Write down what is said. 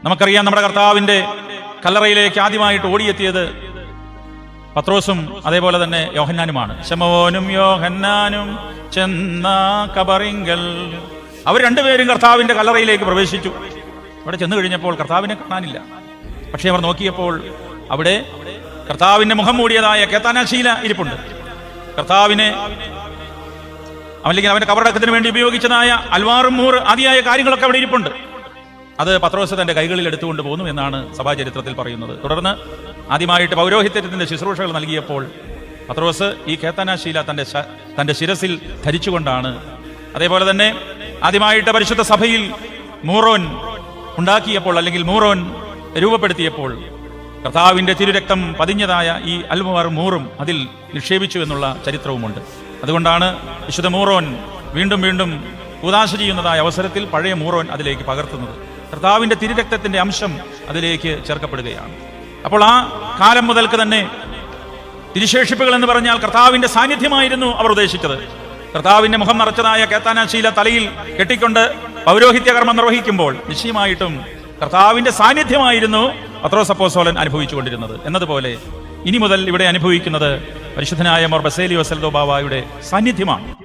നമുക്കറിയാം, നമ്മുടെ കർത്താവിന്റെ കല്ലറയിലേക്ക് ആദ്യമായിട്ട് ഓടിയെത്തിയത് പത്രോസും അതേപോലെ തന്നെ യോഹന്നാനുമാണ്. ശമോനും യോഹന്നാനും ചെന്ന കബറിങ്കൽ. അവർ രണ്ടുപേരും കർത്താവിന്റെ കല്ലറയിലേക്ക് പ്രവേശിച്ചു. അവിടെ ചെന്നു കഴിഞ്ഞപ്പോൾ കർത്താവിനെ കാണാനില്ല. പക്ഷെ അവർ നോക്കിയപ്പോൾ അവിടെ കർത്താവിന്റെ മുഖം മൂടിയതായ കേത്താനാശീല ഇരിപ്പുണ്ട്. കർത്താവിനെ അല്ലെങ്കിൽ അവന്റെ കബറടക്കത്തിന് വേണ്ടി ഉപയോഗിച്ചതായ അൽവാറും മൂറ് ആദിയായ കാര്യങ്ങളൊക്കെ അവിടെ ഇരിപ്പുണ്ട്. അത് പത്രോസ് തന്റെ കൈകളിൽ എടുത്തുകൊണ്ട് പോന്നു എന്നാണ് സഭാചരിത്രത്തിൽ പറയുന്നത്. തുടർന്ന് ആദ്യമായിട്ട് പൗരോഹിത്യത്തിന്റെ ശുശ്രൂഷകൾ നൽകിയപ്പോൾ പത്രോസ് ഈ കേത്താനാശീല തന്റെ ശിരസിൽ ധരിച്ചുകൊണ്ടാണ്. അതേപോലെ തന്നെ ആദ്യമായിട്ട് പരിശുദ്ധ സഭയിൽ മൂറോൻ ഉണ്ടാക്കിയപ്പോൾ അല്ലെങ്കിൽ മൂറോൻ രൂപപ്പെടുത്തിയപ്പോൾ കർത്താവിന്റെ തിരുരക്തം പതിഞ്ഞതായ ഈ അൽവാർ മൂറും അതിൽ നിക്ഷേപിച്ചു എന്നുള്ള ചരിത്രവുമുണ്ട്. അതുകൊണ്ടാണ് വിശുദ്ധ മൂറോൻ വീണ്ടും വീണ്ടും ഉദാശ ചെയ്യുന്നതായ അവസരത്തിൽ പഴയ മൂറോൻ അതിലേക്ക് പകർത്തുന്നത്. കർത്താവിന്റെ തിരുരക്തത്തിന്റെ അംശം അതിലേക്ക് ചേർക്കപ്പെടുകയാണ്. അപ്പോൾ ആ കാലം മുതൽക്ക് തന്നെ തിരുശേഷിപ്പുകൾ എന്ന് പറഞ്ഞാൽ കർത്താവിന്റെ സാന്നിധ്യമായിരുന്നു അവർ ഉദ്ദേശിച്ചത്. കർത്താവിന്റെ മുഖം നിറച്ചതായ കേത്താനാശീല തലയിൽ കെട്ടിക്കൊണ്ട് പൗരോഹിത്യകർമ്മം നിർവഹിക്കുമ്പോൾ നിശ്ചയമായിട്ടും കർത്താവിന്റെ സാന്നിധ്യമായിരുന്നു പത്രോസ് അപ്പോസ്തലൻ അനുഭവിച്ചുകൊണ്ടിരുന്നത്. എന്നതുപോലെ ഇനി മുതൽ ഇവിടെ അനുഭവിക്കുന്നത് പരിശുദ്ധനായ മോർ ബസേലിയോസ് എൽദോ ബാവായുടെ സാന്നിധ്യമാണ്.